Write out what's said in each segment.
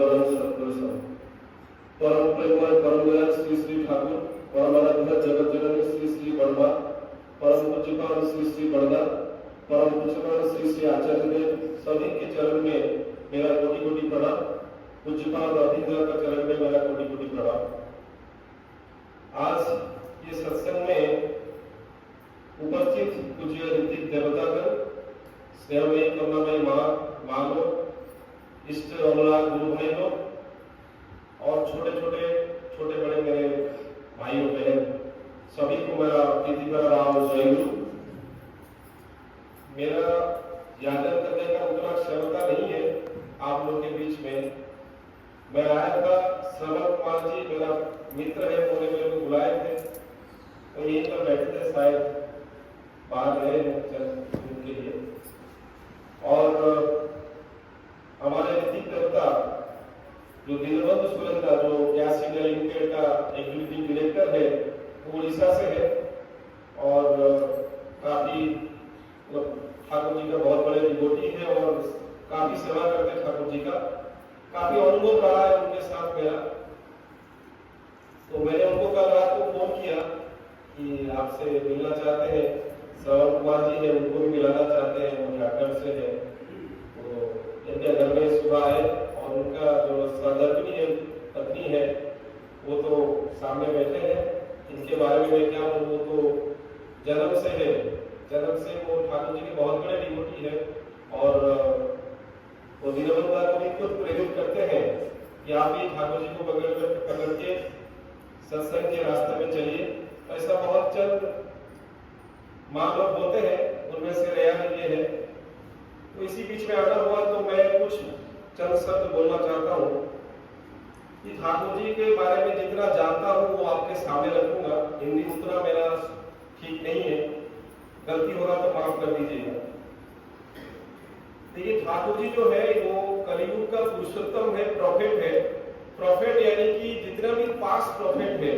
सर्वानंद सतगुरु स्वामी, परम प्रेममय परम दयाल श्री श्री ठाकुर, परम आराध्य जगत जननी श्री श्री बड़मा, परम पूज्यपाद श्री श्री बड़दा, परम पूज्यपाद श्री श्री आचार्य देव, सभी के चरण में मेरा कोटि कोटि प्रणाम। पूज्यपाद अभिनव का चरण में मेरा कोटि कोटि प्रणाम। आज ये सत्संग में उपस्थित पूज्य ऋतिक देवतागण, स्नेहमयी करुणामयी माँ, इष्ट अनुराग गुरु भाई लोग और छोटे बड़े मेरे भाइयों बहन, सभी को मेरा प्रीतिकर राम जय गुरु। मेरा यादव करने का उतना क्षमता नहीं है आप लोगों के बीच में। मैं आया था, श्रवण कुमार जी मेरा मित्र है, उन्होंने मेरे को बुलाए थे, तो यहीं पर बैठे थे, शायद बाहर गए उनके लिए। और हमारे ऋतिक देवता जो दीनबंधु सुरेंद्र, जो गैस इंडिया लिमिटेड का एग्जीक्यूटिव डायरेक्टर है, वो उड़ीसा से है और काफी ठाकुर जी का बहुत बड़े डिवोटी है और काफी सेवा करते हैं ठाकुर जी का। काफी अनुभव रहा है उनके साथ मेरा। तो मैंने उनको कल रात को फोन किया कि आपसे मिलना चाहते हैं, श्रवण कुमार जी है, उनको भी मिलाना चाहते हैं, वो झारखंड से है। तो इनके घर में सुबह आए और उनका जो सहधर्मिणी है, पत्नी है, वो तो सामने बैठे हैं। इनके बारे में मैं क्या बोलूं, वो तो जन्म से वो ठाकुर जी के बहुत बड़े डिवोटी है और वो दीनबंधु को भी खुद प्रेरित करते हैं कि आप भी ठाकुर जी को पकड़ के सत्संग के रास्ते में चलिए। ऐसा बहुत चंद माँ लोग होते हैं, उनमें से रेया ये है। तो इसी बीच में आना हुआ तो मैं कुछ चंद शब्द बोलना चाहता हूँ कि ठाकुर जी के बारे में जितना जानता हूँ वो आपके सामने रखूंगा। हिंदी उतना मेरा ठीक नहीं है, गलती होगा तो माफ कर दीजिएगा। देखिए, ठाकुर जी जो है वो कलियुग का पुरुषोत्तम है, प्रॉफिट है। प्रॉफिट यानी कि जितना भी पास्ट प्रॉफिट है,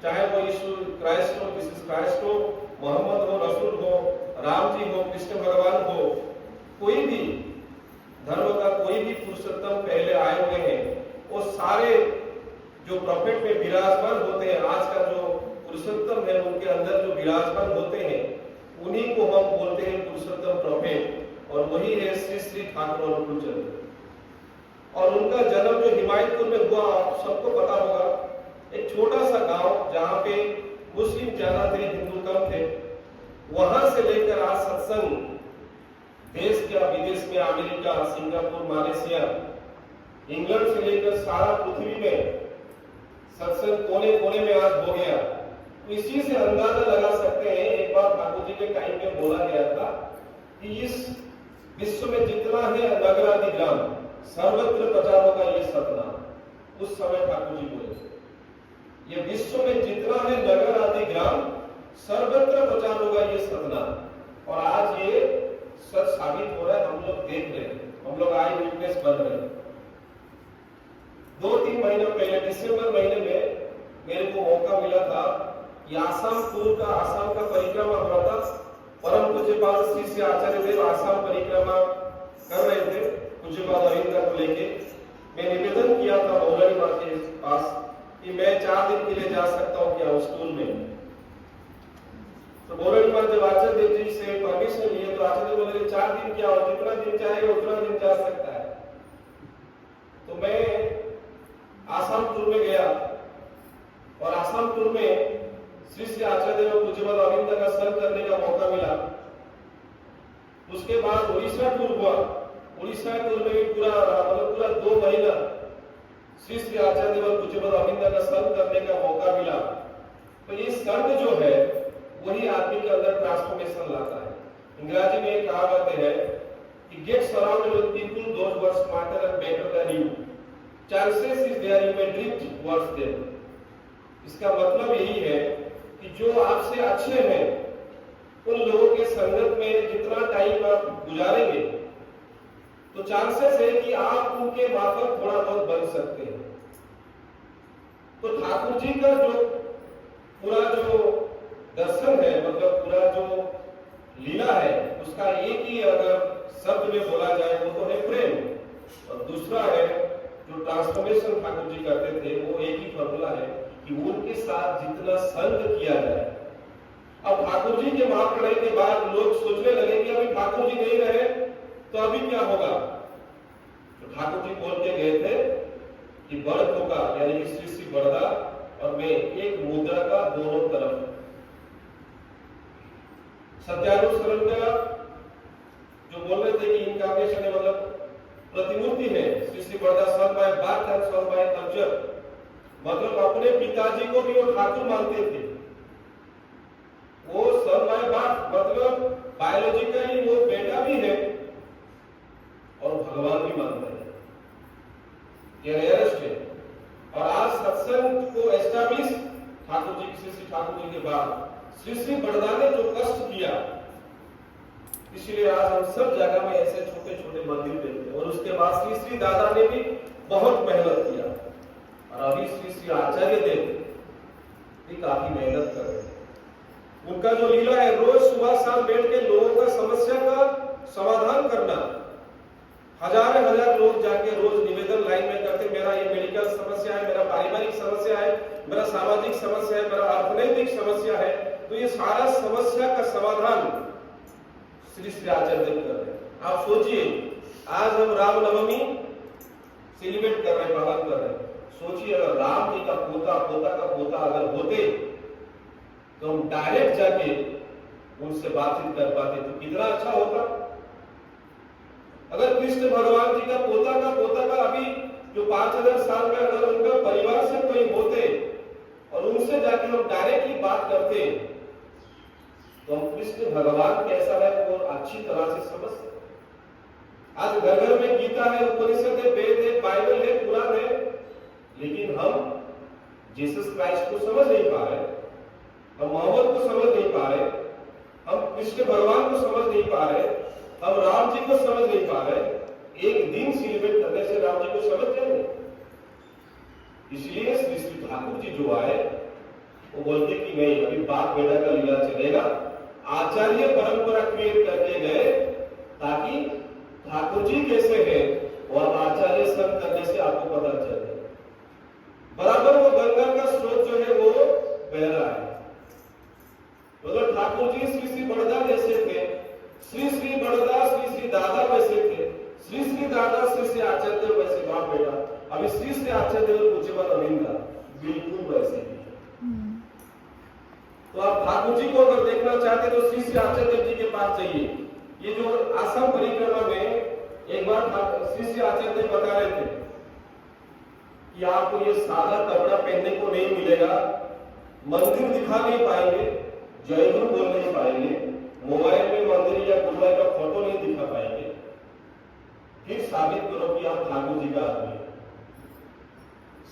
चाहे वो यीशु क्राइस्ट हो, जीसस क्राइस्ट हो, मोहम्मद हो, रसूल हो, राम जी हो, कृष्ण भगवान हो, कोई भी धर्म का कोई भी पुरुषोत्तम पहले आए हुए हैं, वो सारे जो प्रॉफिट में विराजमान होते हैं, आज का जो पुरुषोत्तम है उनके अंदर जो विराजमान होते हैं, उन्हीं को हम बोलते हैं पुरुषोत्तम प्रॉफिट। और वही है श्री श्री ठाकुर और कुलचंद्र। और उनका जन्म जो हिमायतपुर में हुआ, आप सबको पता होगा, एक छोटा सा गांव जहां पे मुस्लिम ज्यादा थे, हिंदू कम थे। वहां से लेकर आज सत्संग देश का विदेश में, अमेरिका, सिंगापुर, मलेशिया, इंग्लैंड से लेकर सारा पृथ्वी में सत्संग कोने कोने में आज हो गया। तो इसी से अंदाजा लगा सकते हैं, एक बार ठाकुर जी के टाइम में बोला गया था कि इस विश्व में जितना है नगर आदि ग्राम, सर्वत्र प्रचार होगा ये सतनाम। उस समय ठाकुर जी बोले ये विश्व में जितना है नगर आदि ग्राम, सर्वत्र प्रचार होगा ये सतनाम। और आज ये सच साबित हो रहा है, हम लोग देख रहे हैं, हम लोग आई विटनेस बन रहे हैं। 2-3 महीने पहले दिसंबर महीने में मेरे को मौका मिला था कि आसाम का परिक्रमा हो रहा था। परम पूज्यपाद श्री श्री आचार्य देव आसाम परिक्रमा कर रहे थे पूज्यपाद अरविंद को लेके। मैं निवेदन किया था मौलानी माँ के पास कि मैं 4 दिन के लिए जा सकता हूँ क्या उस स्कूल में। तो मौलानी माँ जब आचार्य देव जी से परमिशन लिए तो आचार्य देव बोले 4 दिन क्या हो, जितना दिन चाहेगा उतना दिन जा सकता है। तो मैं आसाम टूर में गया और आसाम टूर में श्री श्री आचार्य देव पूज्यपाद अरविंद का संग करने का मौका मिला। उसके बाद उड़ीसा टूर हुआ। उड़ीसा टूर में भी पूरा 2 महीना श्री श्री आचार्य देव पूज्यपाद अरविंद का संग करने का मौका मिला। तो ये संग जो है वही आदमी के अंदर ट्रांसफॉर्मेशन लाता है। अंग्रेजी में एक कहावत है कि get surrounded with people those who are smarter and better than you, chances is there you may drift towards them. इसका मतलब यही है कि जो आपसे अच्छे हैं उन लोगों के संगत में जितना टाइम आप गुजारेंगे तो चांसेस है कि आप उनके माफक थोड़ा बहुत बन सकते हैं। तो ठाकुर जी का जो पूरा जो दर्शन है, मतलब पूरा जो लीला है, उसका एक ही अगर शब्द में बोला जाए वो तो है प्रेम, और दूसरा है जो ट्रांसफॉर्मेशन ठाकुर जी करते थे वो एक ही फॉर्मूला है कि उनके साथ जितना संग किया जाए। अब ठाकुर जी के महाप्रलय के बाद लोग सोचने लगे कि अभी ठाकुर जी नहीं रहे तो अभी क्या होगा। तो ठाकुर जी बोल के गए थे कि बड़ होगा, यानी कि श्री श्री बड़दा और मैं एक मुद्रा का दोनों तरफ सत्यानुसरण का जो बोल रहे थे कि इनकार्नेशन है, मतलब प्रतिमूर्ति है। श्री श्री बड़दा सन बाय बात एंड सन बाय कल्चर, मतलब अपने पिताजी को भी वो ठाकुर मानते थे। वो सन बाय बात मतलब बायोलॉजिकली वो बेटा भी है और भगवान भी मानते हैं, ये नियरेस्ट है। और आज सत्संग को एस्टैब्लिश ठाकुर जी, श्री श्री ठाकुर जी के बाद श्री श्री बड़दा ने जो कष्ट किया, इसलिए आज हम सब जगह में ऐसे छोटे छोटे मंदिर देखते हैं। और उसके बाद श्री श्री दादा ने भी बहुत मेहनत किया और अभी श्री श्री आचार्य देव भी काफी मेहनत कर रहे हैं। उनका जो लीला है, रोज सुबह शाम बैठ के लोगों का समस्या का समाधान करना। हजार लोग जाके रोज निवेदन लाइन में करते, मेरा ये मेडिकल समस्या है, मेरा पारिवारिक समस्या है, मेरा सामाजिक समस्या है, मेरा अर्थनैतिक समस्या है। तो ये सारा समस्या का समाधान श्री श्री आचार्य देव कर रहे हैं। आप सोचिए, आज हम रामनवमी सेलिब्रेट कर रहे हैं, पालन कर रहे हैं। सोचिए अगर राम जी का पोता पोता का पोता अगर होते तो हम डायरेक्ट जाके उनसे बातचीत कर पाते तो कितना अच्छा होता। अगर कृष्ण भगवान जी का पोता का अभी जो 5000 साल में अगर उनका परिवार से कोई होते और उनसे जाके हम डायरेक्टली बात करते तो हम कृष्ण भगवान कैसा है वो अच्छी तरह से समझ सकते। आज घर घर में गीता है, उपनिषद है, वेद है, बाइबल है, कुरान है, लेकिन हम जीसस क्राइस्ट को समझ नहीं पा रहे, हम मोहम्मद को समझ नहीं पा रहे, हम कृष्ण भगवान को समझ नहीं पा रहे, हम राम जी को समझ नहीं पा रहे। एक दिन सेलिब्रेट करने से राम जी को समझ जाएंगे। इसलिए श्री श्री ठाकुर जी जो आए वो बोलते कि नहीं, अभी बाप बेटा का लीला चलेगा। आचार्य परंपरा क्रिएट करके गए ताकि ठाकुर जी कैसे हैं और आचार्य संग करने से आपको पता चले। बराबर वो गंगा का स्रोत जो है वो बह रहा है। मतलब ठाकुर जी श्री श्री बड़दा जैसे थे, श्री श्री बड़दा श्री श्री दादा वैसे थे, श्री श्री दादा श्री श्री आचार्य देव वैसे बाप बेटा। अभी श्री श्री आचार्य देव पूज्यपाद अविंदा बिल्कुल वैसे ही। तो आप ठाकुर जी को अगर देखना चाहते तो श्री श्री आचार्य देव जी के पास जाइए। ये जो आसाम परिक्रमा में एक बार श्री श्री आचार्य देव बता रहे थे कि आपको ये सादा कपड़ा पहनने को नहीं मिलेगा, मंदिर दिखा नहीं पाएंगे, जय गुरु बोल नहीं पाएंगे, मोबाइल में मंदिर या गुरुवार का फोटो नहीं दिखा पाएंगे, फिर साबित करो कि आप ठाकुर जी का आदमी।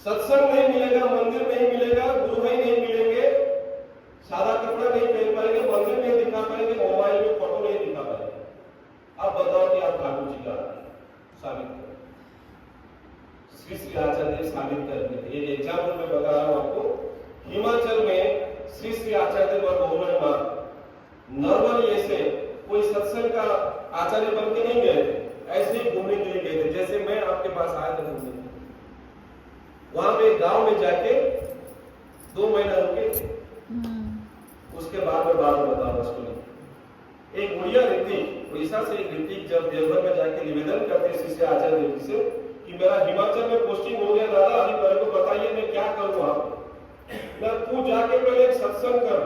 सत्संग नहीं मिलेगा, मंदिर नहीं मिलेगा, गुरु भाई नहीं मिलेंगे, सादा कपड़ा नहीं पहन पाएंगे, मंदिर नहीं दिखा पाएंगे, मोबाइल में फोटो नहीं दिखा पाएंगे। अब बताओ कि आप ठाकुर जी का साबित करो। श्री श्री आचार्य साबित कर देते। एक एग्जाम्पल मैं बता रहा हूं आपको। हिमाचल में श्री श्री आचार्य और गवर्नमेंट में नॉर्मली ऐसे कोई सत्संग का आचार्य बन के नहीं गए थे, ऐसे ही घूमने के लिए गए थे। जैसे मैं आपके पास आया था घूमने, वहां पे गांव में जाके 2 महीना रुके थे। उसके बाद में बात बताऊंगा स्टोरी। एक गुड़िया ऋतिक, उड़ीसा से एक ऋतिक जब देवघर में जाके निवेदन करते श्री श्री आचार्य देव से कि मेरा हिमाचल में पोस्टिंग हो गया दादा, अभी मेरे को बताइए मैं क्या करूं। आप तू जाके पहले एक सत्संग कर